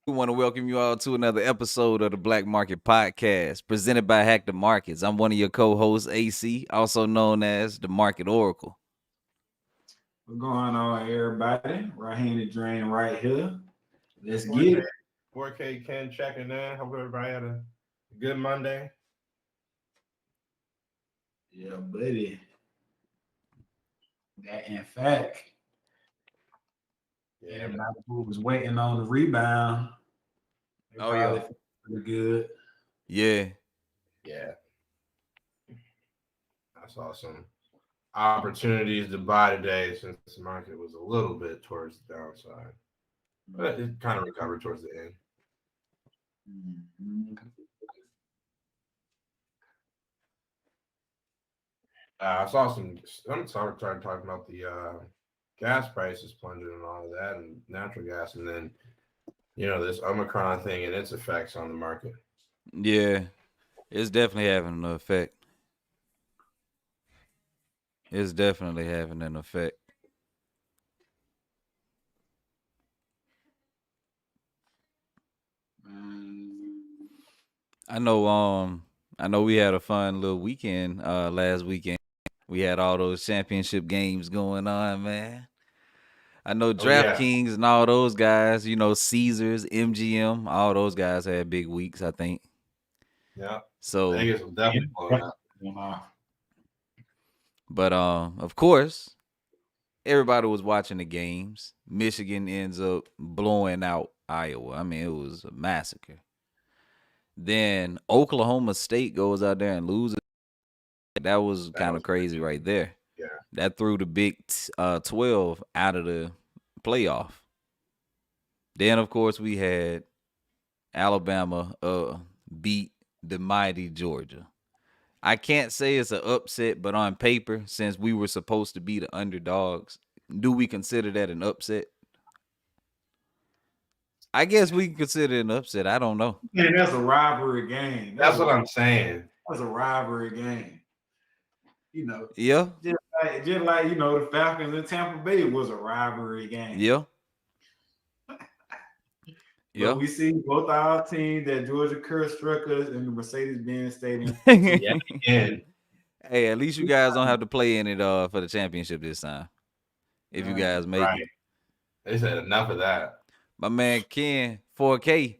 We want to welcome you all to another episode of the Black Market Podcast, presented by Hack the Markets. I'm one of your co-hosts, AC, also known as the Market Oracle. What's going on, everybody? Right-handed drain right here. Let's get 4K, it. 4K Ken checking in. Hope everybody had a good Monday. Yeah, buddy. That in fact, Yeah, everybody who was waiting on the rebound, they Oh, probably yeah. feel pretty good. Yeah. yeah. I saw some opportunities to buy today since the market was a little bit towards the downside, but it kind of recovered towards the end. Mhm. I saw some started talking about the gas prices plunging and all of that, and natural gas, and then this Omicron thing and its effects on the market. Yeah. It's definitely having an effect. It's definitely having an effect. Mm. I know we had a fun little weekend last weekend. We had all those championship games going on, man. I know Oh yeah, DraftKings and all those guys, Caesars, MGM, all those guys had big weeks, I think. yeah. So, Vegas will definitely blow up. Yeah. but of course, everybody was watching the games. Michigan ends up blowing out Iowa. I mean, it was a massacre. Then Oklahoma State goes out there and loses. That was That kind of was crazy crazy. right there. Yeah. That threw the Big 12 out of the playoff. Then, of course, we had Alabama beat the mighty Georgia. I can't say it's an upset, but on paper, since we were supposed to be the underdogs, do we consider that an upset? I guess we can consider it an upset. I don't know. Man, that's a rivalry game. That's what I'm saying. That's a rivalry game. Yeah, Just like the Falcons and Tampa Bay was a rivalry game. yeah, But yeah. we see both our teams that Georgia Curse struck us in the Mercedes-Benz Stadium. Yeah, and Hey, at least you guys don't have to play in it for the championship this time. If you guys make it. right. They said enough of that. My man Ken, 4K.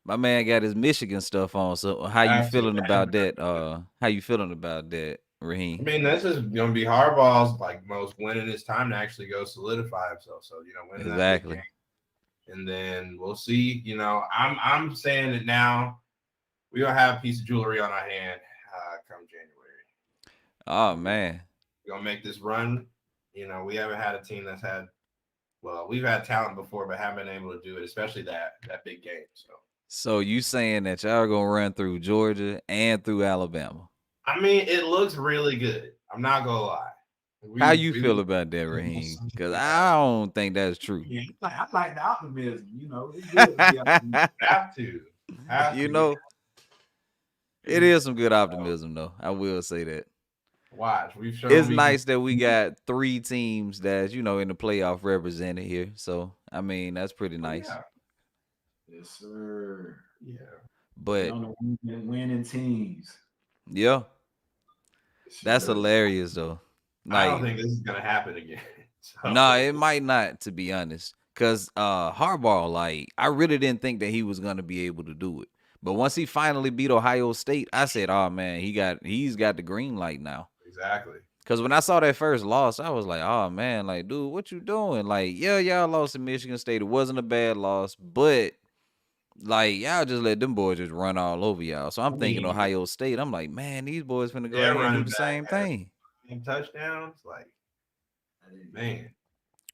My man got his Michigan stuff on. So how you Have to, feeling man. about that? How you feeling about that, I Raheem? mean, this is gonna be Harbaugh's like most winning his time to actually go solidify himself. So winning that big Exactly. game, and then we'll see. I'm saying it now. We don't have a piece of jewelry on our hand come January. Oh man. We're gonna make this run. We haven't had a team that's had. Well, we've had talent before, but haven't been able to do it, especially that big game. So you saying that y'all gonna run through Georgia and through Alabama? I mean, it looks really good. I'm not gonna lie. How you We feel about that, Raheem? Because I don't think that's true. Yeah, I like the optimism. It's good to be optimistic. have to. Have You to. know, it is some good optimism though. I will say that. Watch. We've shown It's we nice that we got 3 teams that's, in the playoff represented here. So, I mean, that's pretty nice. Yeah. Yes, sir. Yeah. But On the winning teams. yeah, that's Sure. hilarious though. I don't Like, think this is gonna happen again. nah, it might not, to be honest. Cause Harbaugh, like, I really didn't think that he was gonna be able to do it. But once he finally beat Ohio State, I said, "Oh man, he's got the green light now." Exactly. Cause when I saw that first loss, I was like, "Oh man, like, dude, what you doing?" Like, yeah, y'all lost to Michigan State. It wasn't a bad loss, but like, y'all just let them boys just run all over y'all. So I'm thinking mean, Ohio State. I'm like, man, these boys finna go out they're here and do running the back same had thing. touchdowns. Like, man.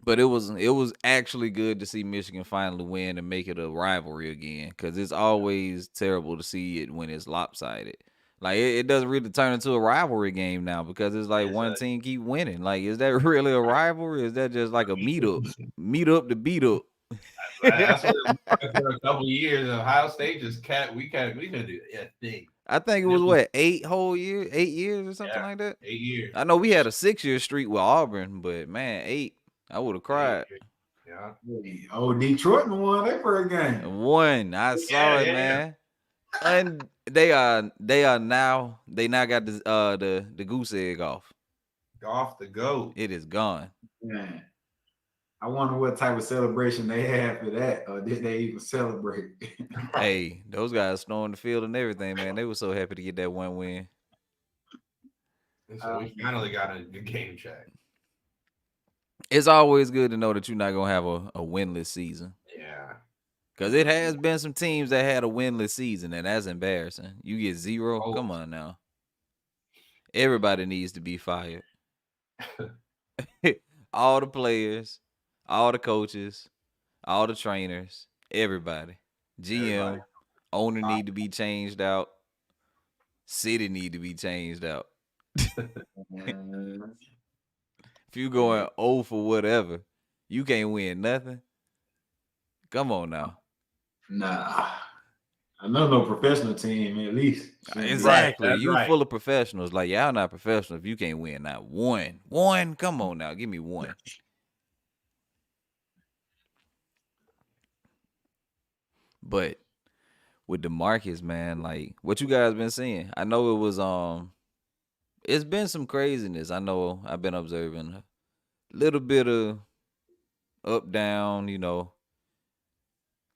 But it was actually good to see Michigan finally win and make it a rivalry again. Cause it's always terrible to see it when it's lopsided. Like it doesn't really turn into a rivalry game now because it's like It's one team keep winning. Like, is that really a rivalry? Or is that just like a meet up? Meet up to beat up. that's what it was like for a couple years. Ohio State just we couldn't do a thing. I think it was what, 8 years or something Yeah, like that. 8 years. I know we had a 6-year streak with Auburn, but man, 8, I would have 8 cried. years. Yeah. Oh, Detroit won their first game. One, I saw it, yeah. man. And they now got the goose egg off. Off the goat. It is gone. Man, I wonder what type of celebration they had for that, or did they even celebrate? Hey, those guys stormed the field and everything, man. They were so happy to get that one win. And so we finally got a game check. It's always good to know that you're not gonna have a winless season. Yeah. Because it has been some teams that had a winless season, and that's embarrassing. You get 0. Oh. Come on now. Everybody needs to be fired. All the players, all the coaches, all the trainers, everybody. GM, owner need to be changed out. City need to be changed out. If you going 0 for whatever, you can't win nothing. Come on now. Nah, I know no professional team at least. Exactly. Right, You full of professionals. Like, y'all not professional if you can't win not one. One? Come on now. Give me one. But with the markets, man, like what you guys been seeing? I know it was it's been some craziness. I know I've been observing a little bit of up down,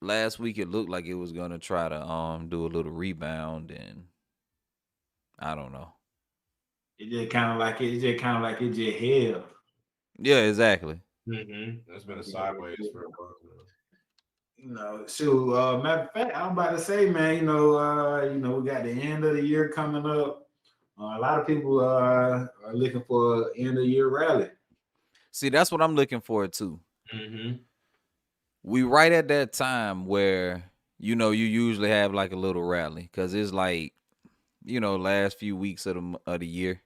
Last week it looked like it was gonna try to do a little rebound, and I don't know. It just kind of like it just held. Yeah, exactly. That's been a sideways for a while. Matter of fact, I'm about to say, man, we got the end of the year coming up. A lot of people are looking for an end of year rally. See, that's what I'm looking for too. We right at that time where you usually have like a little rally because it's like last few weeks of the year.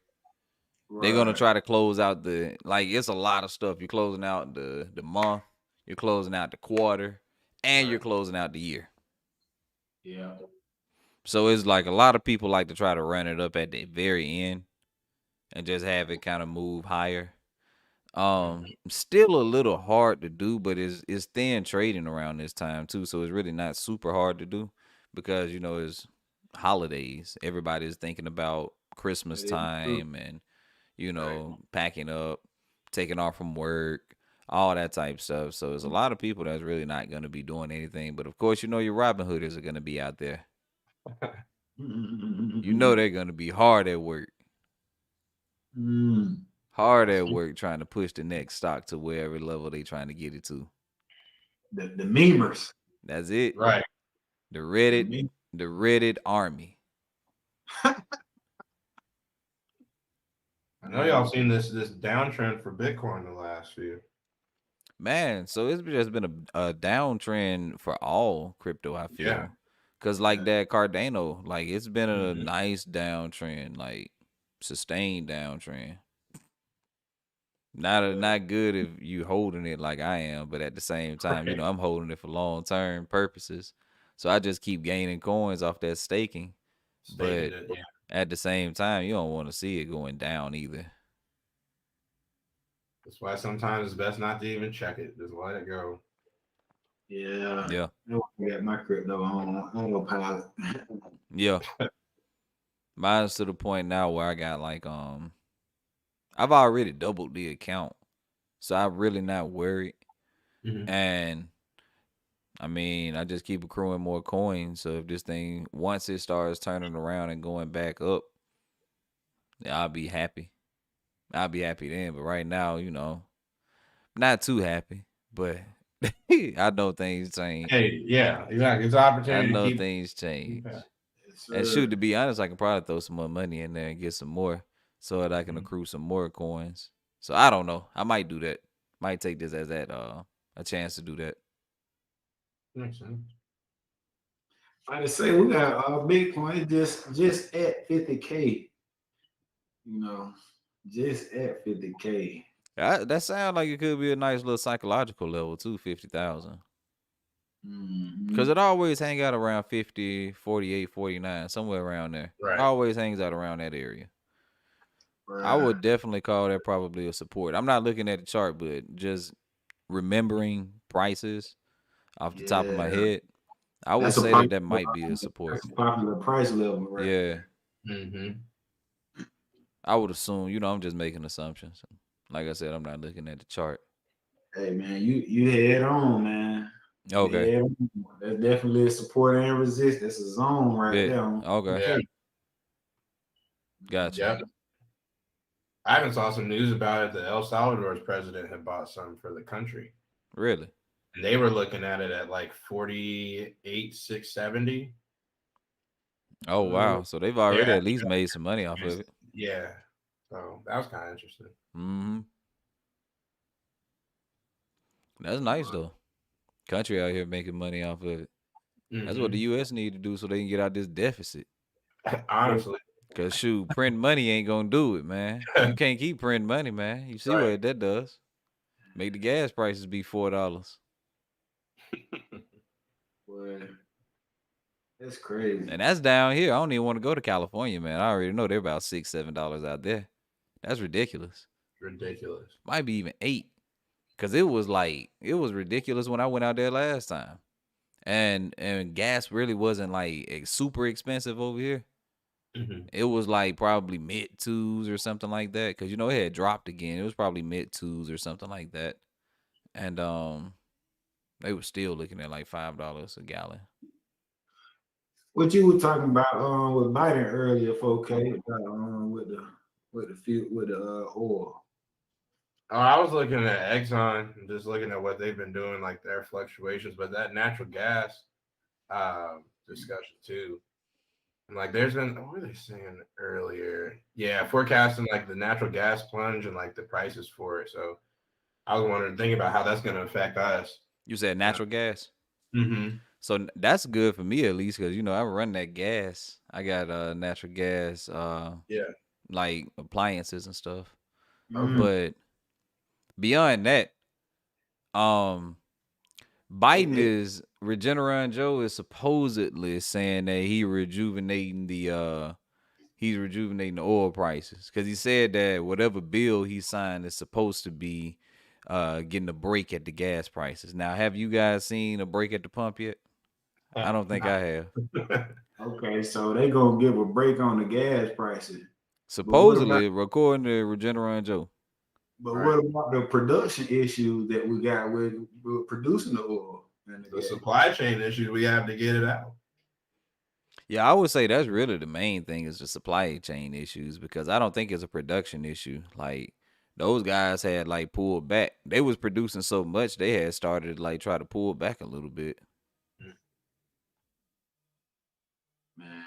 They're gonna try to close out it's a lot of stuff. You're closing out the month, you're closing out the quarter, and you're closing out the year. Yeah. So it's like a lot of people like to try to run it up at the very end and just have it kind of move higher. Still a little hard to do, but it's thin trading around this time too, so it's really not super hard to do because it's holidays. Everybody's thinking about Christmas time and packing up, taking off from work, all that type stuff. So there's a lot of people that's really not going to be doing anything. But of course, your Robin Hooders are going to be out there. They're going to be hard at work. Hard at work trying to push the next stock to wherever level they trying to get it to. The memers. That's it. Right. The Reddit army. I know y'all seen this downtrend for Bitcoin the last few. Man, so it's just been a downtrend for all crypto, I feel. Yeah. Cause like that Cardano, like it's been a nice downtrend, like sustained downtrend. Not good if you holding it like I am, but at the same time, I'm holding it for long term purposes. So I just keep gaining coins off that staking. But at the same time, you don't want to see it going down either. That's why sometimes it's best not to even check it. Just let it go. Yeah. Yeah. I got my crypto on autopilot. Yeah. Mine's to the point now where I got like I've already doubled the account, so I'm really not worried. And I mean, I just keep accruing more coins. So if this thing, once it starts turning around and going back up, I'll be happy. I'll be happy then. But right now, not too happy. But I know things change. Hey, yeah, exactly. It's an opportunity. I know things change. And shoot, to be honest, I can probably throw some more money in there and get some more, so that I can accrue some more coins. So I don't know. I might do that. Might take this as a chance to do that. Makes sense. Like I say, we got Bitcoin just at 50K. Just at 50K. That sounds like it could be a nice little psychological level too, 50,000. Because it always hang out around 50, 48, 49, somewhere around there. Right. It always hangs out around that area. Right. I would definitely call that probably a support. I'm not looking at the chart, but just remembering prices off the top of my Yeah, head, I would that's a say pop- that might be a support. that's a popular price level right Yeah, there. Mm-hmm. I would assume. I'm just making assumptions. Like I said, I'm not looking at the chart. Hey man, you head on, man. You Okay, head on. That's definitely a support and resist. That's a zone right bet. there on Okay, Yeah. tape. gotcha. Yep. I even saw some news about it that El Salvador's president had bought some for the country. Really? And they were looking at it at like 48,670. Oh Uh, wow. So they've They're already at actually least made some money off of it. yeah. So that was kind of interesting. Mm-hmm. That's nice though. Country out here making money off of it. That's what the Mm-hmm. U.S. need to do so they can get out this deficit. Honestly. Cause shoot, printing money ain't gonna do it, man. You can't keep printing money, man. You see Right. what that does? Make the gas prices be $4, boy, that's crazy. and that's down here. I don't even want to go to California, man. I already know they're about $6, $7 out there. That's ridiculous. Ridiculous. Might be even 8. Cause it was ridiculous when I went out there last time, and gas really wasn't like super expensive over here. Mm-hmm. It was like probably mid twos or something like that. Cause it had dropped again. It was probably mid twos or something like that. And they were still looking at like $5 a gallon. What you were talking about with Biden earlier, 4K, about, with the oil. Oh, I was looking at Exxon and just looking at what they've been doing, like their fluctuations, but that natural gas discussion too. And like there's been what were they saying earlier? Yeah, forecasting like the natural gas plunge and like the prices for it. So I was wondering, thinking about how that's going to affect us. You said natural gas. Mm-hmm. So that's good for me at least, cause I run that gas. I got natural gas, Yeah. like appliances and stuff. Okay. But beyond that, um, Biden is Regeneron Joe is supposedly saying that he's rejuvenating the oil prices, because he said that whatever bill he signed is supposed to be getting a break at the gas prices. Now, have you guys seen a break at the pump yet? I don't think I have. Okay, so they gonna give a break on the gas prices. But what about Supposedly, according to Regeneron Joe. Right. what about the production issue that we got with producing the oil and the The gas? supply chain issues we have to get it out. Yeah, I would say that's really the main thing is the supply chain issues, because I don't think it's a production issue. Like those guys had like pulled back. They was producing so much they had started like try to pull back a little bit. Man,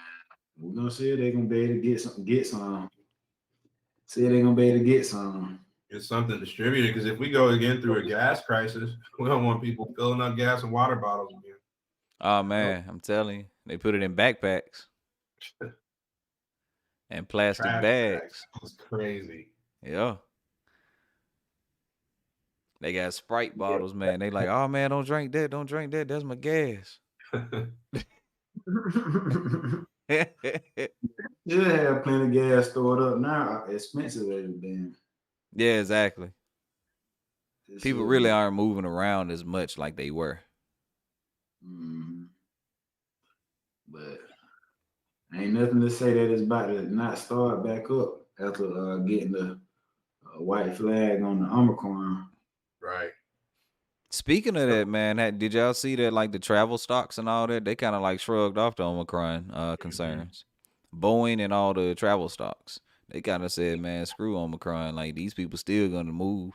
we're gonna see if they're gonna be able to get some. See if they're gonna be able to get some. Get something distributed, because if we go again through a gas crisis, we don't want people filling up gas and water bottles again. Oh man, I'm telling you, they put it in backpacks and plastic Trash bags. It's crazy. Yeah. They got Sprite bottles, man. They like, oh man, don't drink that. Don't drink that. That's my gas. Should have plenty of gas stored up now. Expensive as it been. Yeah, exactly. This People shit really was- aren't moving around as much like they were. Mhm. But ain't nothing to say that it's about to not start back up after getting the white flag on the Omicron. Right. Speaking of that, man, did y'all see that like the travel stocks and all that? They kind of like shrugged off the Omicron concerns. Boeing and all the travel stocks. They kind of said, man, screw Omicron. Like these people still gonna move.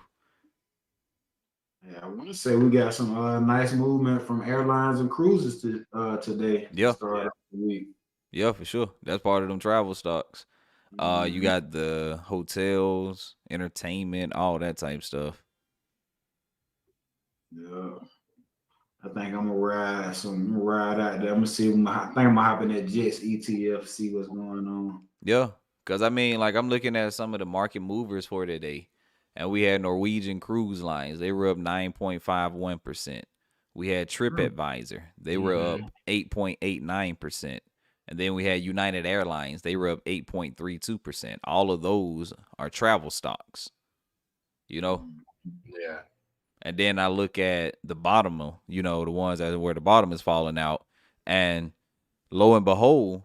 Yeah, I want to say we got some nice movement from airlines and cruises today. Yeah. To start off the week. Yeah, for sure. That's part of them travel stocks. You Mhm. got the hotels, entertainment, all that type stuff. Yeah. I think I'm gonna ride out there. I'm gonna see. I think I'm gonna hop in that Jets ETF, see what's going on. Yeah, because I mean, like I'm looking at some of the market movers for today, and we had Norwegian Cruise Lines. They were up 9.51%. We had TripAdvisor. They were up 8.89%. And then we had United Airlines. They were up 8.32%. All of those are travel stocks. Yeah. And then I look at the bottom, the ones that where the bottom is falling out, and lo and behold,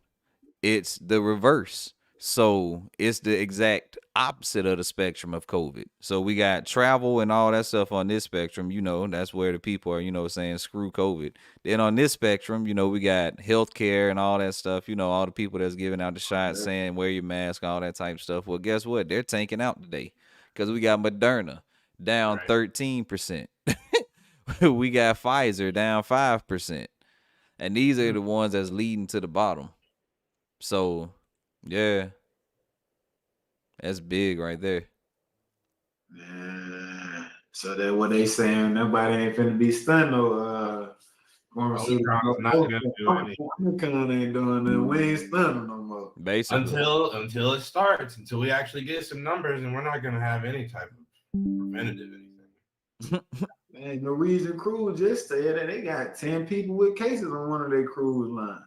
it's the reverse. So it's the exact opposite of the spectrum of COVID. So we got travel and all that stuff on this spectrum, that's where the people are, saying screw COVID. Then on this spectrum, we got healthcare and all that stuff, all the people that's giving out the shots saying wear your mask, all that type of stuff. Well, guess what? They're tanking out today because we got Moderna down Right. 13%. We got Pfizer down 5%. And these are the ones that's leading to the bottom. So, yeah, that's big right there. Yeah. So that what they saying, nobody ain't finna be stunned or Omicron's not gonna do anything Omicron ain't doing nothing. We ain't stunned no more. Basically. until it starts, until we actually get some numbers, and we're not gonna have any type of preventative anything. Man, Norwegian cruise just said that they got 10 people with cases on one of their cruise lines.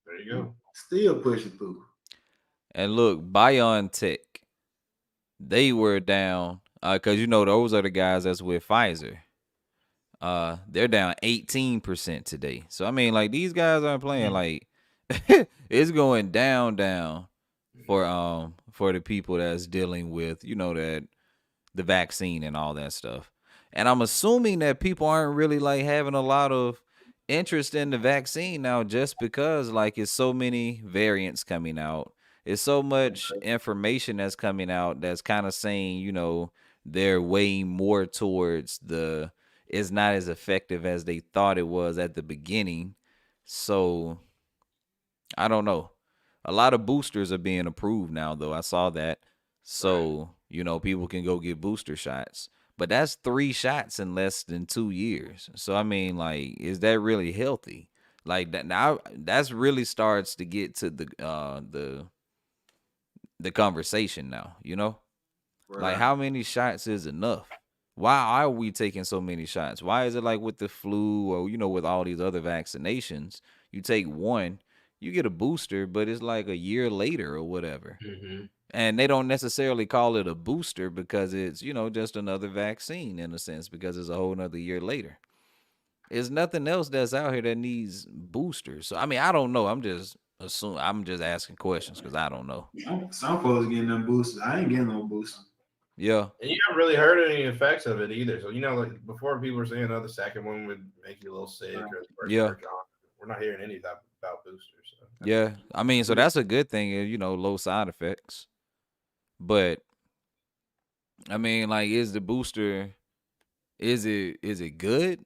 There you go. Still pushing through. And look, BioNTech, they were down because those are the guys that's with Pfizer. They're down 18% today. So I mean, like these guys aren't playing. Like it's going down for the people that's dealing with that the vaccine and all that stuff. And I'm assuming that people aren't really like having a lot of interest in the vaccine now just because like it's so many variants coming out. It's so much information that's coming out that's kind of saying, they're weighing more towards the it's not as effective as they thought it was at the beginning. So I don't know. A lot of boosters are being approved now though. I saw that. So, people can go get booster shots. But that's 3 shots in less than 2 years. So I mean, like, is that really healthy? Like that now that's really starts to get to the conversation now, Right. Like how many shots is enough? Why are we taking so many shots? Why is it like with the flu or with all these other vaccinations, you take one, you get a booster, but it's like a year later or whatever. Mm-hmm. And they don't necessarily call it a booster because it's, just another vaccine in a sense because it's a whole nother year later. There's nothing else that's out here that needs boosters. So I mean, I don't know. I'm just asking questions because I don't know. Some folks getting them boosters. I ain't getting no booster. Yeah. And you haven't really heard any effects of it either. So like before, people were saying, the second one would make you a little sick or Yeah. We're not hearing any about boosters. So. Yeah. I mean, so that's a good thing, low side effects. But I mean, like, is the booster? Is it good?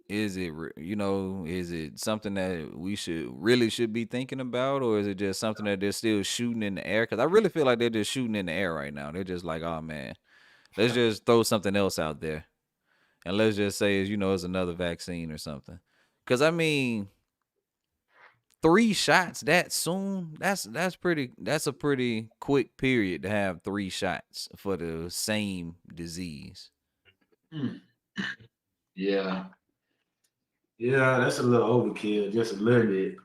Is it is it something that we should be thinking about, or is it just something that they're still shooting in the air? Because I really feel like they're just shooting in the air right now. They're just like, oh man, let's just throw something else out there, and let's just say it's another vaccine or something. Because I mean, 3 shots that soon? That's a pretty quick period to have 3 shots for the same disease. Yeah. Yeah, that's a little overkill, just a little bit.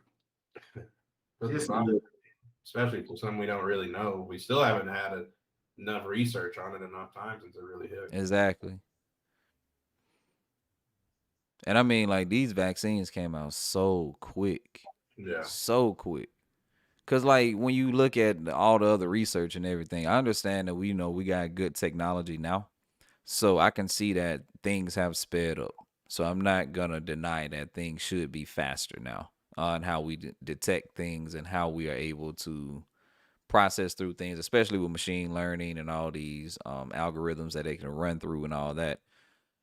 Especially for something we don't really know. We still haven't had enough research on it enough times to really hit. Exactly. And I mean, like, these vaccines came out so quick. Yeah. So quick. Because, like, when you look at all the other research and everything, I understand that we got good technology now. So I can see that things have sped up. So I'm not going to deny that things should be faster now on how we detect things and how we are able to process through things, especially with machine learning and all these algorithms that they can run through and all that.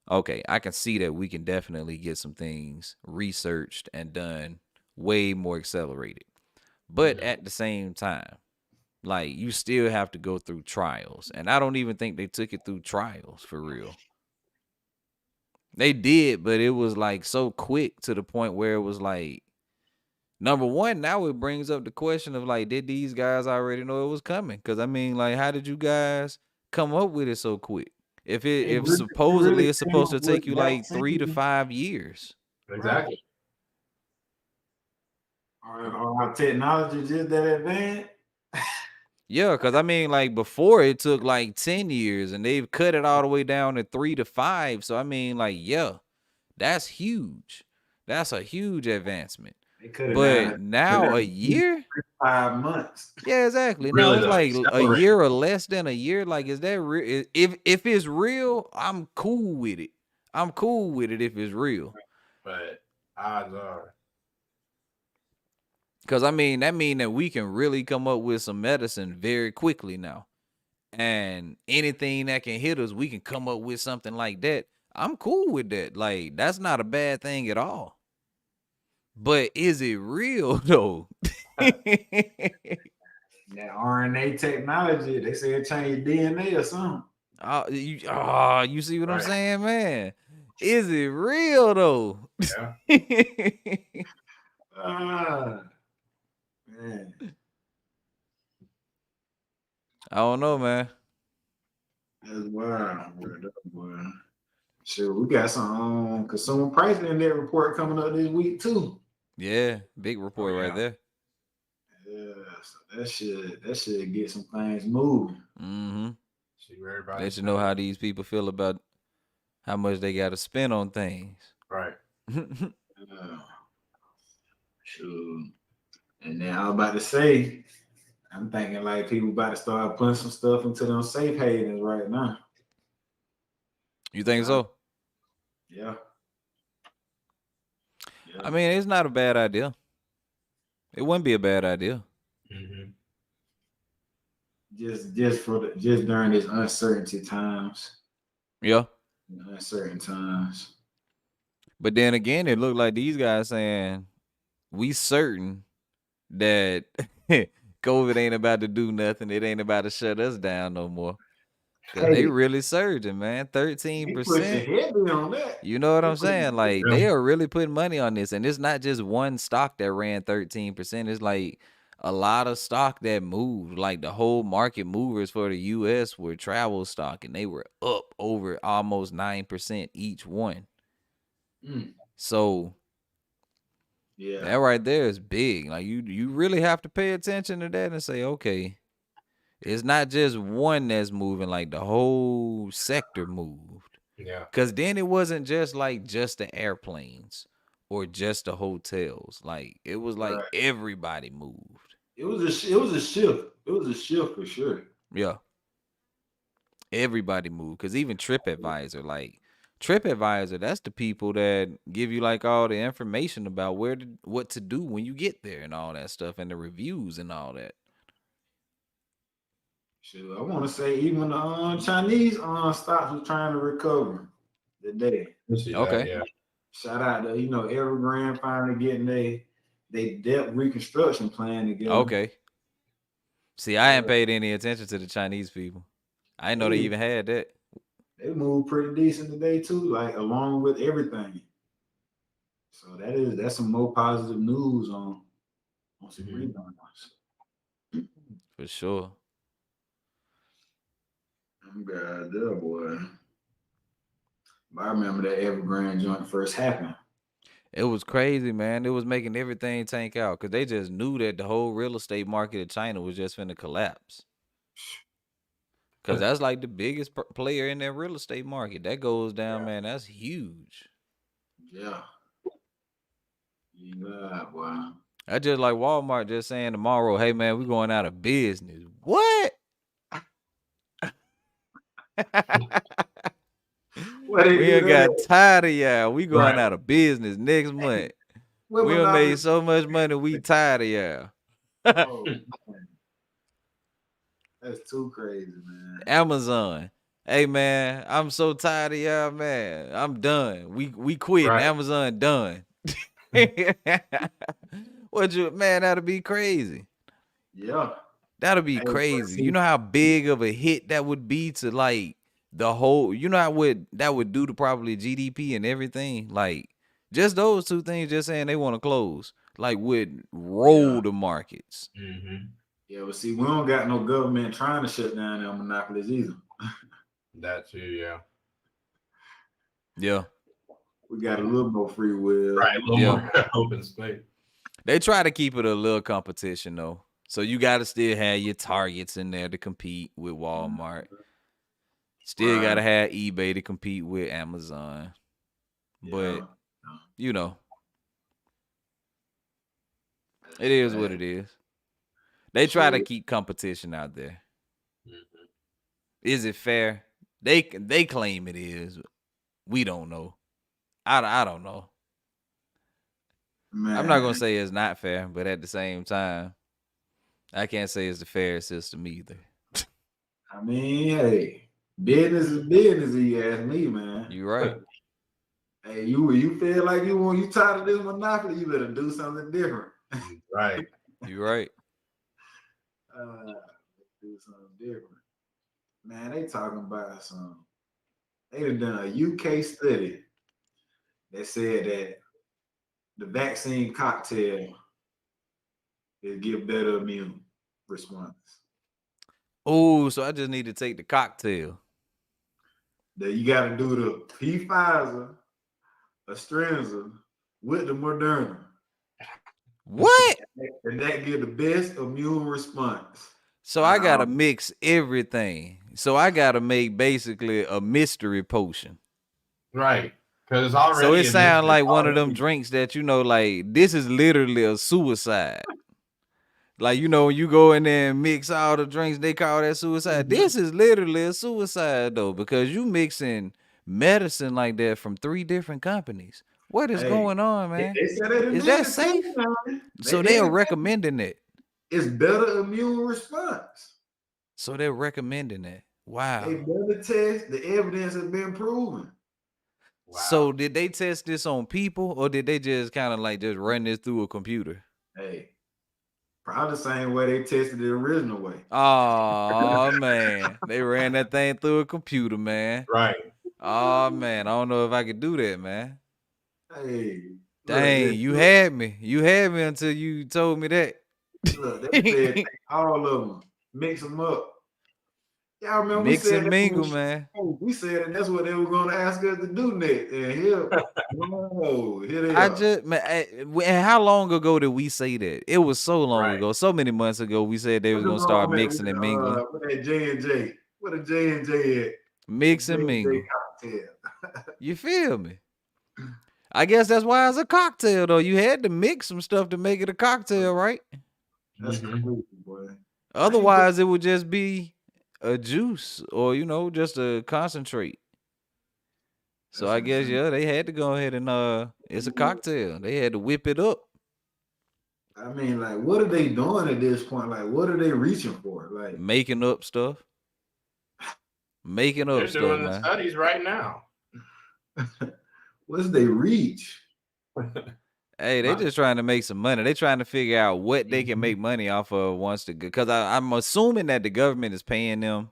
Okay, I can see that we can definitely get some things researched and done way more accelerated. But at the same time, like, you still have to go through trials. And I don't even think they took it through trials for real. They did, but it was like so quick to the point where it was like, number one, now it brings up the question of like, did these guys already know it was coming? Because I mean, like, how did you guys come up with it so quick? If supposedly it's supposed to take you like 3 to 5 years. Exactly. Our technology just that advanced. Yeah, because I mean, like before it took like 10 years and they've cut it all the way down to 3 to 5. So I mean, like, yeah, that's huge. That's a huge advancement. They cut it down. But now a year? 5 months. Yeah, exactly. No, Really it's though, like a accelerate. year or less than a year. Like, is that real? If it's real, I'm cool with it. I'm cool with it if it's real. But odds are, Cause I mean that mean that we can really come up with some medicine very quickly now. And anything that can hit us, we can come up with something like that. I'm cool with that. Like, that's not a bad thing at all. But is it real though? That RNA technology, they say it changed DNA or something. You see what I'm right? saying, man? Is it real though? Yeah. Ah, man. I don't know, man. That's wild, bro. That's wild. Sure, we got some consumer price index report coming up this week too. Yeah, big report right there. Yeah, so that should get some things moving. Mm-hmm. See where everybody. Let you know how these people feel about how much they got to spend on things. Right. Sure. And then I was about to say, I'm thinking like people about to start putting some stuff into them safe havens right now. You think so? Yeah. I mean, it's not a bad idea. It wouldn't be a bad idea. Mm-hmm. Just during these uncertainty times. Yeah. Uncertain times. But then again, it looked like these guys saying we certain that COVID ain't about to do nothing. It ain't about to shut us down no more. Cause they really surging, man. 13%. Heavy on that. You know what I'm saying? Like they are really putting money on this, and it's not just one stock that ran 13%. It's like a lot of stock that moved. Like the whole market movers for the U.S. were travel stock, and they were up over almost 9% each one. So yeah, that right there is big. Like you really have to pay attention to that and say, okay, it's not just one that's moving. Like the whole sector moved. Yeah. Cause then it wasn't just like just the airplanes or just the hotels. Like it was like everybody moved. It was a shift. It was a shift for sure. Yeah. Everybody moved. Cause even TripAdvisor, like TripAdvisor, that's the people that give you like all the information about what to do when you get there and all that stuff and the reviews and all that. Sure, I want to say even the Chinese stocks was trying to recover today. Okay. Yeah. Shout out to Evergrande finally getting they debt reconstruction plan together. Okay. See, I ain't paid any attention to the Chinese people. I didn't know they even had that. They moved pretty decent today too, like along with everything. So that's some more positive news on some rebounds. For sure. I'm God, boy. But I remember that Evergrande joint first happened. It was crazy, man. It was making everything tank out because they just knew that the whole real estate market of China was just finna collapse. Because that's like the biggest player in that real estate market. That goes down, man. That's huge. Yeah. Yeah, wow. That's just like Walmart just saying tomorrow, hey, man, we're going out of business. What? We ain't got tired of y'all. We going out of business next month. We done made so much money, we tired of y'all. Oh, that's too crazy, man. Amazon. Hey, man, I'm so tired of y'all, man. I'm done. We quit. Right. Amazon done. Man, that'll be crazy. Yeah. That'll be crazy. You know how big of a hit that would be to like the whole, you know what that would do to probably GDP and everything? Like just those two things, just saying they want to close, like would roll the markets. Mm-hmm. Yeah, but see, we don't got no government trying to shut down our monopolies either. That too, yeah. Yeah. We got a little more free will. Right, a little more open space. They try to keep it a little competition though. So you got to still have your Targets in there to compete with Walmart. Still got to have eBay to compete with Amazon. But, you know, it is what it is. They try to keep competition out there. Mm-hmm. Is it fair? They claim it is. We don't know. I don't know. Man. I'm not gonna say it's not fair, but at the same time, I can't say it's the fair system either. I mean, hey, business is business. If you ask me, man. You right. Hey, you feel like you tired of this monopoly? You better do something different. Right. You right. Do something different. Man, they talking about some. They done a UK study that said that the vaccine cocktail will give better immune response. Oh, so I just need to take the cocktail. That you got to do the Pfizer, Astrenza with the Moderna. What? And that give the best immune response. So I gotta mix everything. So I gotta make basically a mystery potion. Right. Because already. So it sounds like one of them drinks that like this is literally a suicide. Like, when you go in there and mix all the drinks, they call that suicide. Mm-hmm. This is literally a suicide, though, because you mixing medicine like that from 3 different companies. What is going on, man? Is that safe? So they are recommending it. It's better immune response. So they're recommending it. Wow. They better test. The evidence has been proven. Wow. So did they test this on people, or did they just kind of like just run this through a computer? Hey. Probably the same way they tested the original way. Oh, man. They ran that thing through a computer, man. Right. Oh, man. I don't know if I could do that, man. Hey. Dang, you had me. You had me until you told me that. Look, they said take all of them, mix them up. Y'all remember mix and mingle, man. We said that that's what they were going to ask us to do next. And here they are. Man, and how long ago did we say that? It was so long ago, so many months ago. We said they was going to start mixing and mingling. What that J&J? What a J&J at? Mix and mingle. You feel me? I guess that's why it's a cocktail, though. You had to mix some stuff to make it a cocktail, right? That's crazy, boy. Otherwise, it would just be a juice or, just a concentrate. So I guess, they had to go ahead and it's a cocktail. They had to whip it up. I mean, like, what are they doing at this point? Like, what are they reaching for? Like, making up stuff. Making up stuff, man. They're doing the studies right now. What's they reach? Hey, they just trying to make some money. They trying to figure out what they can make money off of once because I'm assuming that the government is paying them.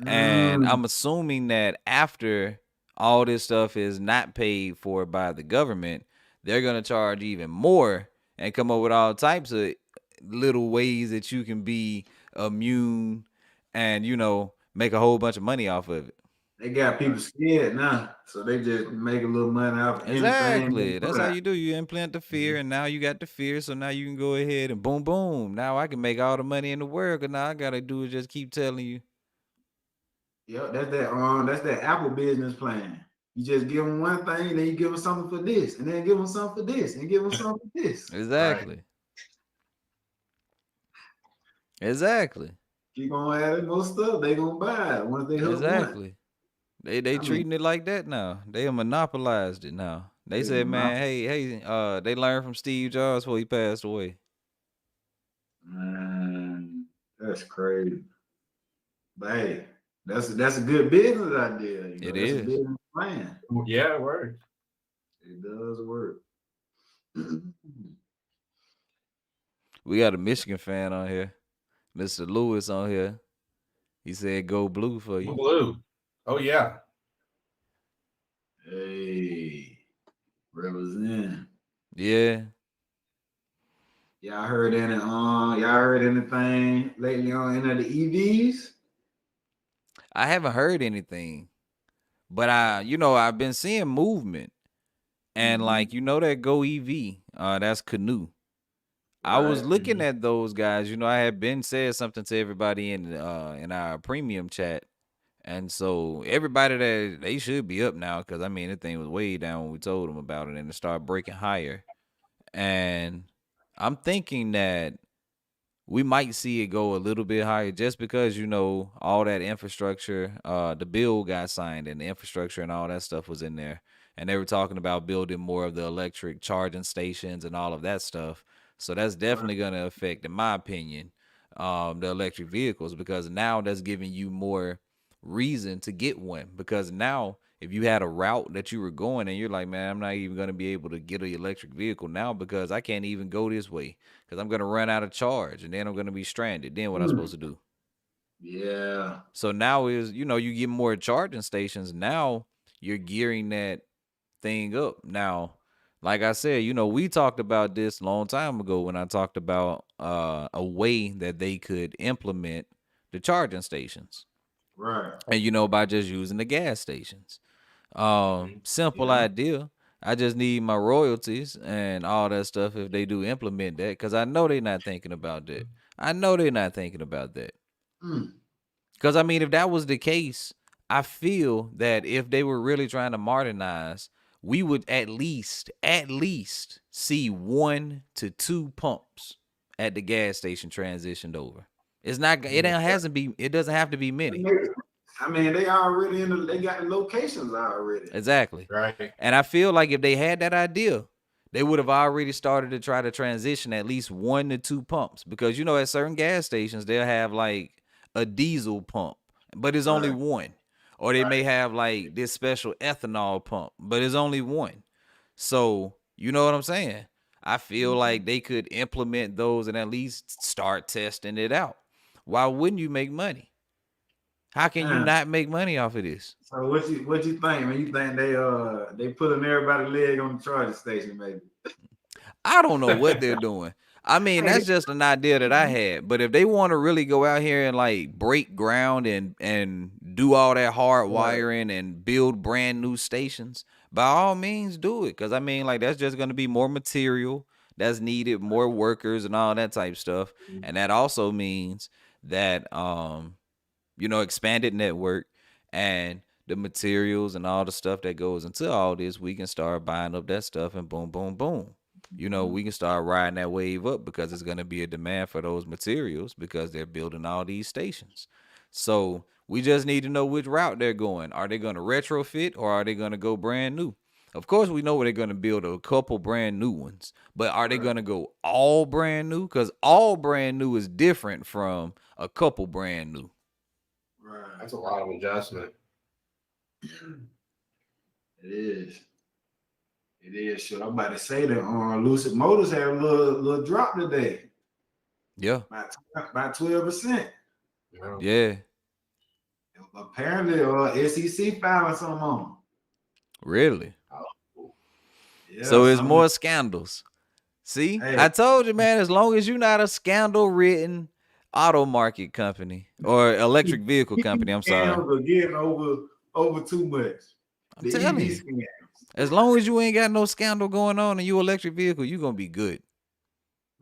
And I'm assuming that after all this stuff is not paid for by the government, they're going to charge even more and come up with all types of little ways that you can be immune and, make a whole bunch of money off of it. They got people scared now, so they just make a little money off of exactly. That's how you do. You implant the fear, and now you got the fear, so now you can go ahead and boom, boom. Now I can make all the money in the world, because now I got to do is just keep telling you. Yep, that's that Apple business plan. You just give them one thing, then you give them something for this, and then give them something for this, and give them something for this. Exactly. Right. Exactly. Keep on adding more stuff, they gonna buy it once they hook exactly. One. They treating it like that now. They have monopolized it now. They said, man, hey, they learned from Steve Jobs before he passed away. Man, that's crazy. But hey, that's a good business idea. It is. A business plan. Yeah, it works. It does work. We got a Michigan fan on here. Mr. Lewis on here. He said, go blue for you. Blue. Oh, yeah. Hey, represent. Yeah. Y'all heard anything lately on any of the EVs? I haven't heard anything. But I've been seeing movement. And like, that Go EV, that's Canoe. I was Right. looking at those guys. You know, I had been said something to everybody in our premium chat, and so everybody that they should be up now because I mean the thing was way down when we told them about it, and it started breaking higher. And I'm thinking that we might see it go a little bit higher just because you know all that infrastructure, the bill got signed and the infrastructure and all that stuff was in there, and they were talking about building more of the electric charging stations and all of that stuff. So that's Right. definitely going to affect, in my opinion, the electric vehicles because now that's giving you more reason to get one because now if you had a route that you were going and you're like, man, I'm not even going to be able to get an electric vehicle now because I can't even go this way because I'm going to run out of charge and then I'm going to be stranded. Then what I'm supposed to do? Yeah. So now is, you know, you get more charging stations. Now you're gearing that thing up. Now, like I said, you know, we talked about this a long time ago when I talked about a way that they could implement the charging stations. Right. And, you know, by just using the gas stations. Simple Yeah. idea. I just need my royalties and all that stuff if they do implement that, because I know they're not thinking about that. I know they're not thinking about that. Mm. Because I mean, if that was the case, I feel that if they were really trying to modernize, we would at least see 1 to 2 pumps at the gas station transitioned over. It's not. It don't hasn't be. It doesn't have to be many. I mean, they already they got the locations already. Exactly. Right. And I feel like if they had that idea, they would have already started to try to transition at least 1 to 2 pumps because you know at certain gas stations they'll have like a diesel pump, but it's only Right. one. Or they may Right. have like this special ethanol pump, but it's only one. So, you know what I'm saying? I feel like they could implement those and at least start testing it out. Why wouldn't you make money? How can you Yeah. not make money off of this? So what you think, man? You think they putting everybody's leg on the charging station, maybe? I don't know what they're doing. I mean, Hey, that's just an idea that I had. But if they want to really go out here and like break ground and do all that hard right. wiring and build brand new stations, by all means do it. Cause I mean, like that's just gonna be more material that's needed, more workers and all that type stuff. And that also means that you know, expanded network and the materials and all the stuff that goes into all this, we can start buying up that stuff and boom, boom, boom. You know, we can start riding that wave up because it's going to be a demand for those materials because they're building all these stations. So we just need to know which route they're going. Are they going to retrofit or are they going to go brand new? Of course, we know they're going to build a couple brand new ones, but are they Right. going to go all brand new? Because all brand new is different from a couple brand new. Right. That's a lot of adjustment. It is. It is. Sure. I'm about to say that Lucid Motors had a little drop today, Yeah. about 12%. Yeah. Yeah. Apparently, SEC filing something on 'em. Really? Yeah. So it's something. more scandals. See, Hey. I told you, man, as long as you're not a scandal ridden auto market company or electric vehicle company, I'm sorry. Scams are getting over too much. I'm The telling EV you. scams. As long as you ain't got no scandal going on in your electric vehicle, you're gonna be good.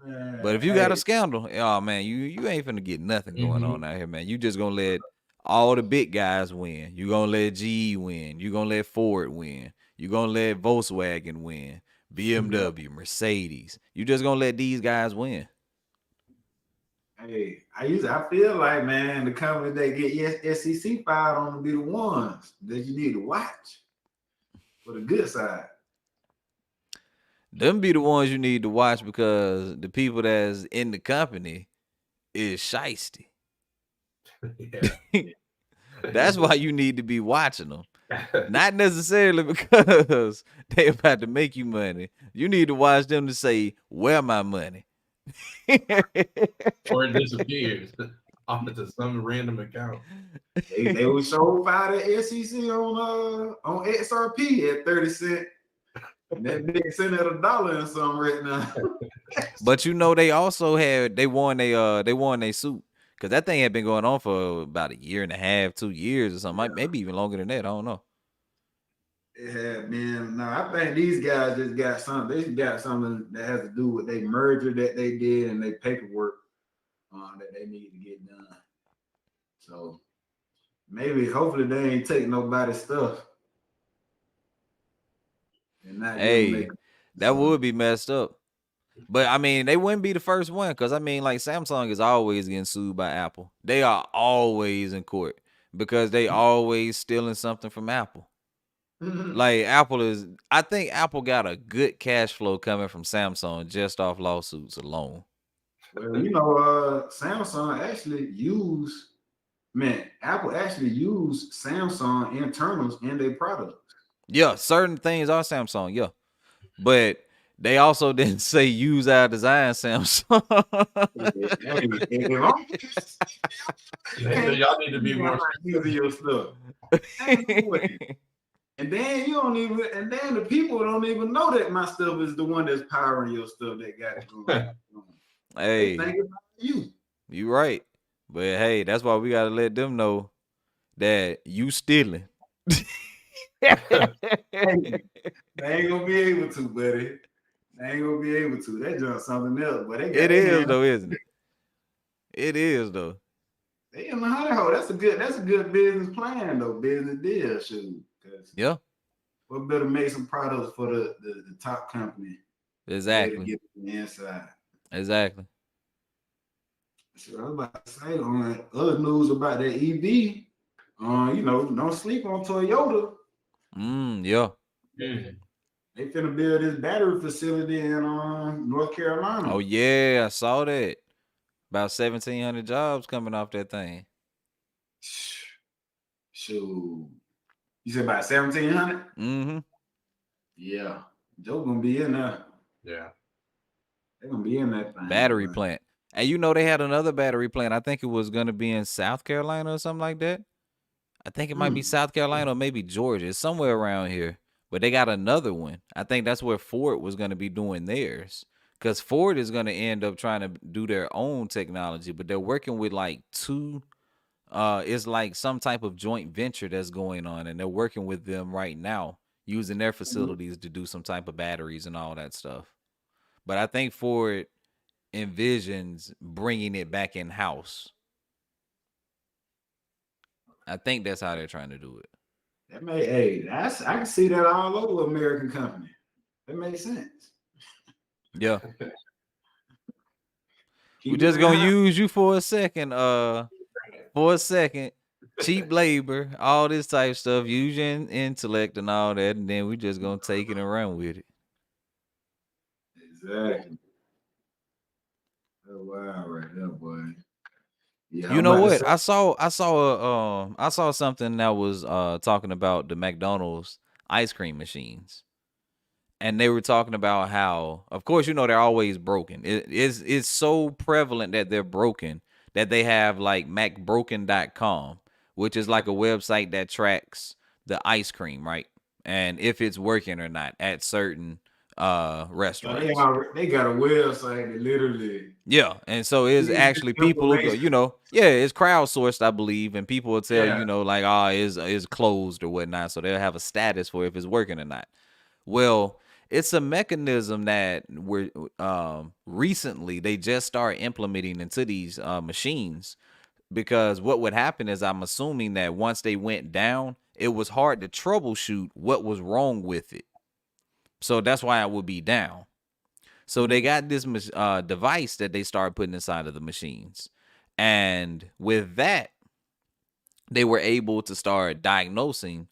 Man, But if you got a hey, scandal, oh man, you ain't finna get nothing going on out here, man. You just gonna let all the big guys win. You gonna let GE win. You gonna let Ford win. You gonna let Volkswagen win. BMW, Mercedes. You just gonna let these guys win. hey, I feel like, man, the company that get SEC filed on to be the ones that you need to watch for the good side. Them be the ones you need to watch because the people that's in the company is shiesty. Yeah. That's why you need to be watching them. Not necessarily because they about to make you money. You need to watch them to say, where my money? Or it disappears off into some random account. They were so filed at SEC on XRP at 30 cents. And that big sitting at $1 and something right now. But you know, they also they won a suit. Because that thing had been going on for about a year and a half, 2 years or something. Yeah. Maybe even longer than that. I don't know. it had been. Now I think these guys just got something. They got something that has to do with their merger that they did and their paperwork that they need to get done. So maybe, hopefully, they ain't take nobody's stuff and not give them their. Hey, that would be messed up. But I mean, they wouldn't be the first one because I mean, like Samsung is always getting sued by Apple. They are always in court because they always stealing something from Apple. Like Apple is, I think Apple got a good cash flow coming from Samsung just off lawsuits alone. Well, Samsung actually Apple actually used Samsung internals in their products. Yeah, certain things are Samsung, yeah. But they also didn't say use our design Samsung. Y'all need to be more using your stuff. And then and then the people don't even know that my stuff is the one that's powering your stuff that got it going. Hey, they think about you. You right. But hey, that's why we gotta let them know that you stealing. They ain't gonna be able to, buddy. They ain't gonna be able to. That's just something else. But it is though, isn't it? It is though. They in the honey hole. That's a good business plan though. Business deal, shoot. Yeah. What better make some products for the top company? Exactly. To get the inside. Exactly. So I was about to say on other news about that EV. Don't sleep on Toyota. Yeah. They finna build this battery facility in North Carolina. Oh yeah, I saw that. About 1,700 jobs coming off that thing. Shoot. You said about 1,700? Mm-hmm. Yeah. Joe gonna be in there. Yeah. They're gonna be in that thing. Battery plant. And they had another battery plant. I think it was gonna be in South Carolina or something like that. I think it might be South Carolina or maybe Georgia. It's somewhere around here. But they got another one. I think that's where Ford was going to be doing theirs. Because Ford is going to end up trying to do their own technology. But they're working with like two. It's like some type of joint venture that's going on. And they're working with them right now, using their facilities to do some type of batteries and all that stuff. But I think Ford envisions bringing it back in-house. I think that's how they're trying to do it. I can see that all over American company. That makes sense. Yeah. We're just gonna use you for a second. Cheap labor, all this type of stuff, use your intellect and all that, and then we just gonna take it and run with it. Exactly. Oh, wow, right there, boy. Yeah, you know what? I saw something that was talking about the McDonald's ice cream machines. And they were talking about how, of course, they're always broken. It's so prevalent that they're broken that they have like macbroken.com, which is like a website that tracks the ice cream, right? And if it's working or not at certain restaurants. They got a website that literally. Yeah, and so it's actually people who go, it's crowdsourced, I believe, and people will tell is closed or whatnot, so they'll have a status for if it's working or not. Well, it's a mechanism that we're recently they just started implementing into these machines, because what would happen is I'm assuming that once they went down, it was hard to troubleshoot what was wrong with it. So that's why it would be down. So they got this device that they started putting inside of the machines. And with that, they were able to start diagnosing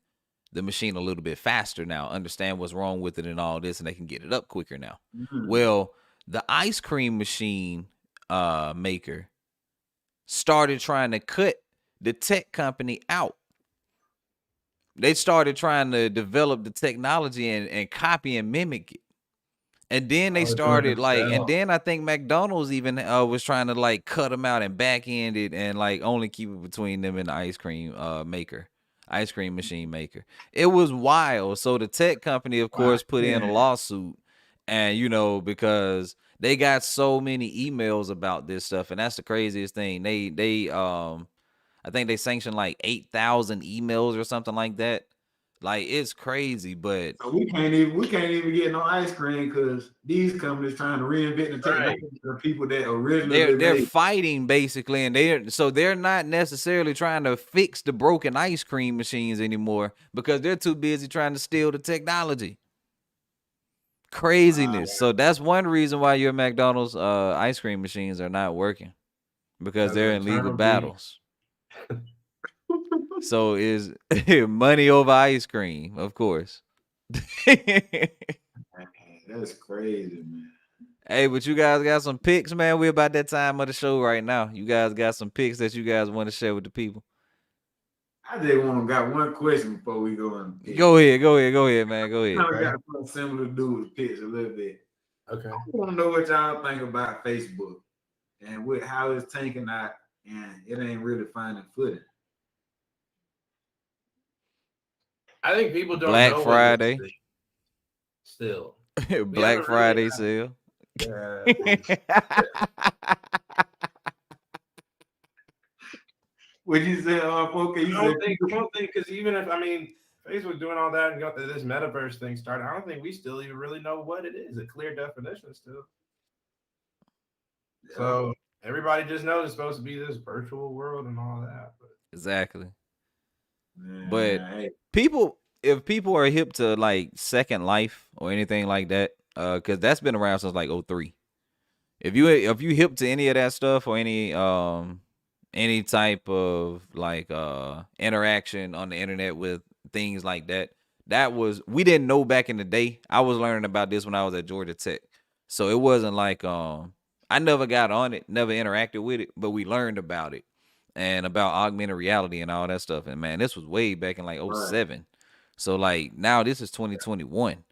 the machine a little bit faster now, understand what's wrong with it and all this, and they can get it up quicker now. Mm-hmm. Well, the ice cream machine maker started trying to cut the tech company out. They started trying to develop the technology and copy and mimic it. And then they started and then I think McDonald's even was trying to cut them out and back end it and only keep it between them and the ice cream machine maker. It was wild. So the tech company, of course, put in a lawsuit, and because they got so many emails about this stuff, and that's the craziest thing. They I think they sanctioned 8,000 emails or something like that. Like it's crazy, but So we can't even get no ice cream because these companies trying to reinvent the Right. technology for people that originally they're made. fighting basically, and they're not necessarily trying to fix the broken ice cream machines anymore because they're too busy trying to steal the technology. Wow. Craziness. So that's one reason why your McDonald's ice cream machines are not working because Because they're of in legal internal beef. battles. So is money over ice cream, of course. Man, that's crazy, man. Hey, but you guys got some picks, man. We're about that time of the show right now. You guys got some picks that you guys want to share with the people. I just got one question before we go on the picks. Go ahead, man. Go ahead. I got something similar to do with the picks a little bit. Okay. I want to know what y'all think about Facebook and with how it's tanking out, and it ain't really finding footing. I think people don't Black know what this Friday. is still. Black Friday sale. What you say, okay? You I said don't think because even if Facebook doing all that and got this metaverse thing started, I don't think we still even really know what it is. A clear definition still. yeah. So everybody just knows it's supposed to be this virtual world and all that. But Exactly. Man, But hey, if people are hip to like Second Life or anything like that, because that's been around since like 03. If you hip to any of that stuff or any type of like interaction on the internet with things like that, we didn't know back in the day. I was learning about this when I was at Georgia Tech. So it wasn't like I never got on it, never interacted with it, but we learned about it and about augmented reality and all that stuff. And man, this was way back in like right, 07. So like now this is 2021.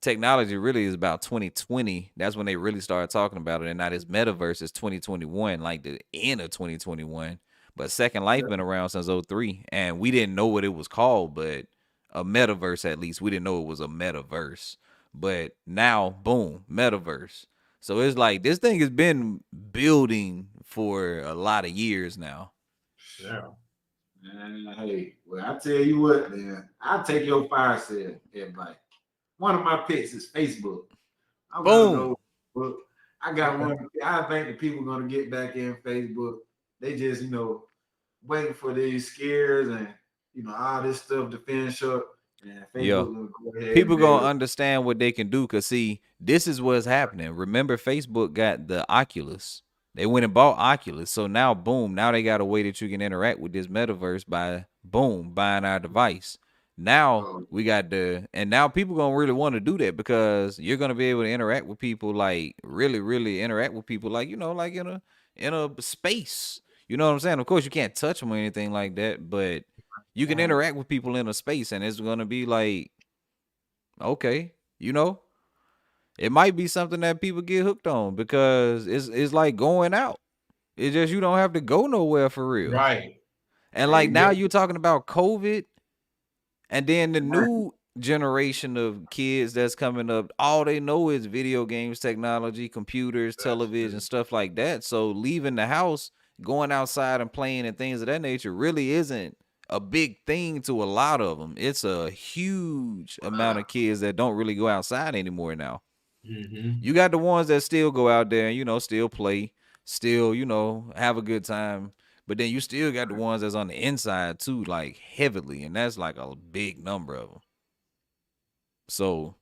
Technology really is about 2020. That's when they really started talking about it. And now this metaverse is 2021, like the end of 2021. But Second Life been around since '03, and we didn't know what it was called, but a metaverse at least. We didn't know it was a metaverse. But now, boom, metaverse. So it's like this thing has been building for a lot of years now. yeah. man. Hey, well, I tell you what, man, I'll take your fire sale advice. One of my picks is Facebook. I'm gonna Boom. go. Look, I got one. I think the people gonna get back in Facebook. They just, waiting for these scares and all this stuff to finish up. And Yeah. Facebook gonna go ahead People and bail. gonna understand what they can do because see, this is what's happening. Remember, Facebook got the Oculus. They went and bought Oculus, so now boom, now they got a way that you can interact with this metaverse by boom buying our device. Now Oh, we got and now people gonna really want to do that because you're gonna be able to interact with people like really interact with people like like in a space. You know what I'm saying? Of course, you can't touch them or anything like that, but you can right. interact with people in a space, and it's gonna be like okay, it might be something that people get hooked on because it's like going out. It's just you don't have to go nowhere for real. Right. And There like you now go. you're talking about COVID and then the Right. new generation of kids that's coming up, all they know is video games, technology, computers, That's television, true. stuff like that. So leaving the house, going outside and playing and things of that nature really isn't a big thing to a lot of them. It's a huge amount Wow. of kids that don't really go outside anymore now. Mm-hmm. You got the ones that still go out there and still play, still have a good time. But then you still got the ones that's on the inside too, like heavily, and that's like a big number of them. So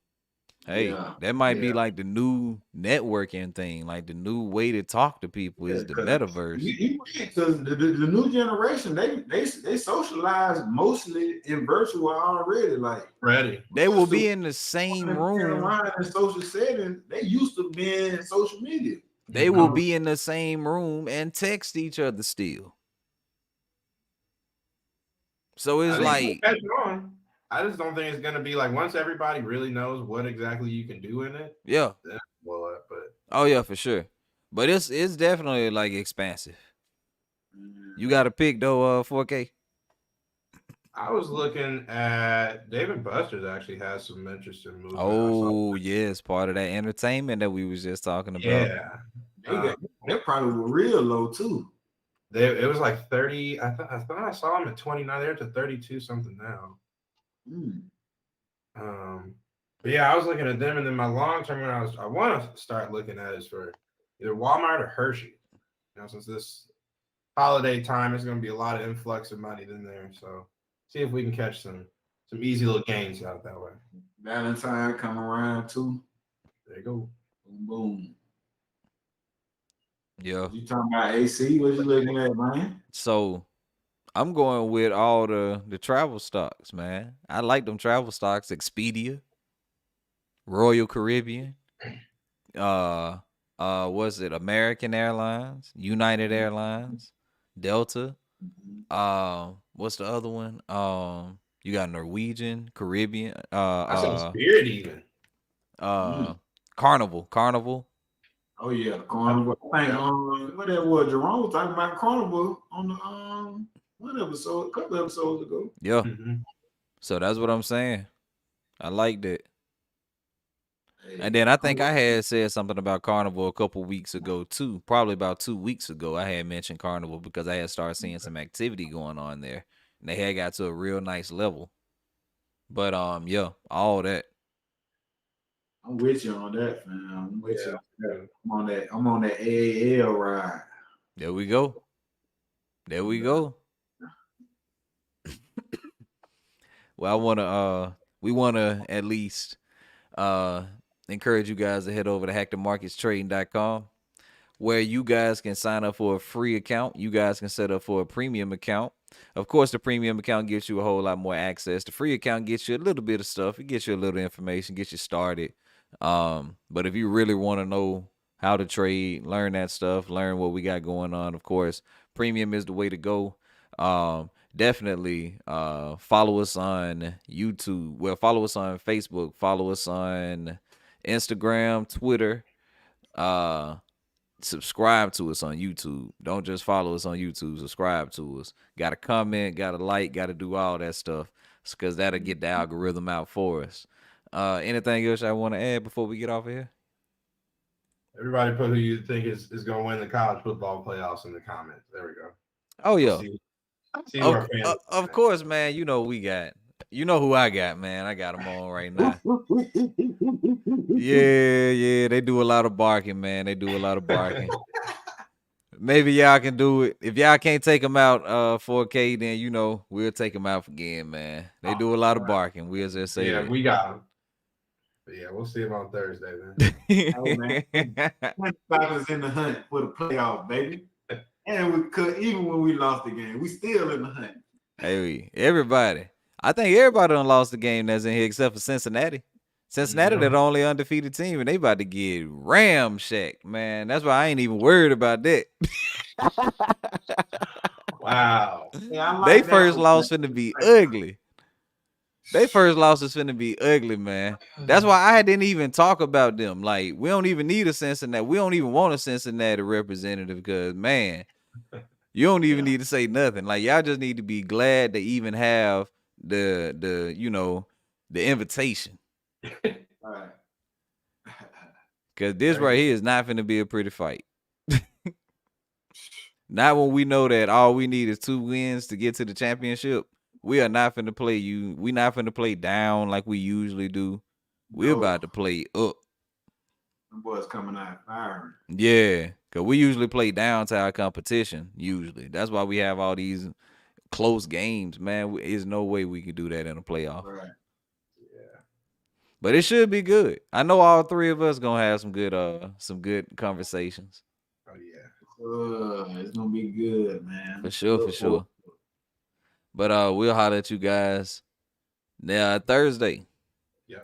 hey, Yeah. that might be Yeah. like the new networking thing, like the new way to talk to people Yeah. is the Because metaverse. the new generation, they socialize mostly in virtual already. Like Ready. They will most of be in the same them being room. around in social settings, they used to be in social media. They will Mm-hmm. be in the same room and text each other still. So I it's think it's like, catching on. I just don't think it's gonna be like once everybody really knows what exactly you can do in it, yeah. then blow up. But Oh yeah, for sure. But it's definitely like expansive. You got to pick though, 4K. I was looking at David Buster's actually has some interesting movement. I saw. Oh yes, part of that entertainment that we was just talking about. Yeah. They probably were real low too. It was like 30. I thought I saw him at 29. They're to 32 something now. But yeah, I was looking at them, and then my long term, I want to start looking at is for either Walmart or Hershey. Since this holiday time is going to be a lot of influx of money in there, so see if we can catch some easy little gains out that way. Valentine come around too. There you go. Boom, boom. Yeah. You talking about AC? What you looking at, man? So I'm going with all the travel stocks, man. I like them travel stocks. Expedia, Royal Caribbean, was it American Airlines, United Airlines, Delta. What's the other one? You got Norwegian, Caribbean, I saw Spirit even. Carnival. Oh yeah, Carnival. I think what that was, Jerome was talking about Carnival on the one episode, a couple episodes ago. Yeah. So that's what I'm saying. I liked it. And then I think I had said something about Carnival a couple weeks ago too. Probably about 2 weeks ago, I had mentioned Carnival because I had started seeing some activity going on there. And they had got to a real nice level. But yeah, all that. I'm with you on that, fam. I'm with you. I'm on that AAL ride. There we go. There we go. Well, we wanna at least encourage you guys to head over to hackthemarketstrading.com where you guys can sign up for a free account. You guys can set up for a premium account. Of course, the premium account gives you a whole lot more access. The free account gets you a little bit of stuff. It gets you a little information, gets you started. But if you really want to know how to trade, learn that stuff, learn what we got going on, of course, premium is the way to go. Definitely follow us on YouTube. Well, follow us on Facebook. Follow us on Instagram, Twitter. Subscribe to us on YouTube. Don't just follow us on YouTube. Subscribe to us. Got to comment, got to like, got to do all that stuff because that'll get the algorithm out for us. Anything else I want to add before we get off of here? Everybody put who you think is going to win the college football playoffs in the comments. There we go. Oh, yeah. See of course, man. You know we got. You know who I got, man. I got them on right now. Yeah. They do a lot of barking, man. They do a lot of barking. Maybe y'all can do it. If y'all can't take them out 4K, then we'll take them out again, man. They do a lot of barking. We'll just say that. We got them. But yeah, we'll see them on Thursday, man. Oh, man. 25 is in the hunt for the playoff, baby. And we could, even when we lost the game, we still in the hunt. Hey, everybody. I think everybody done lost the game that's in here except for Cincinnati. Cincinnati, they're the only undefeated team, and they about to get ramshacked, man. That's why I ain't even worried about that. Wow. Yeah, they first loss finna be ugly. They first loss is finna be ugly, man. That's why I didn't even talk about them. Like, we don't even need a Cincinnati. We don't even want a Cincinnati representative because, man, you don't even need to say nothing. Like, y'all just need to be glad to even have the invitation. Right. Because this right here is not finna be a pretty fight. Not when we know that all we need is 2 wins to get to the championship. We are not finna play you. We not finna play down like we usually do. We're about to play up. Them boys coming out firing. Yeah, because we usually play down to our competition, usually. That's why we have all these close games, man. There's no way we can do that in a playoff. Right. Yeah. But it should be good. I know all 3 of us gonna have some good conversations. Oh, yeah. It's gonna be good, man. For sure. But we'll holler at you guys now Thursday. Yeah.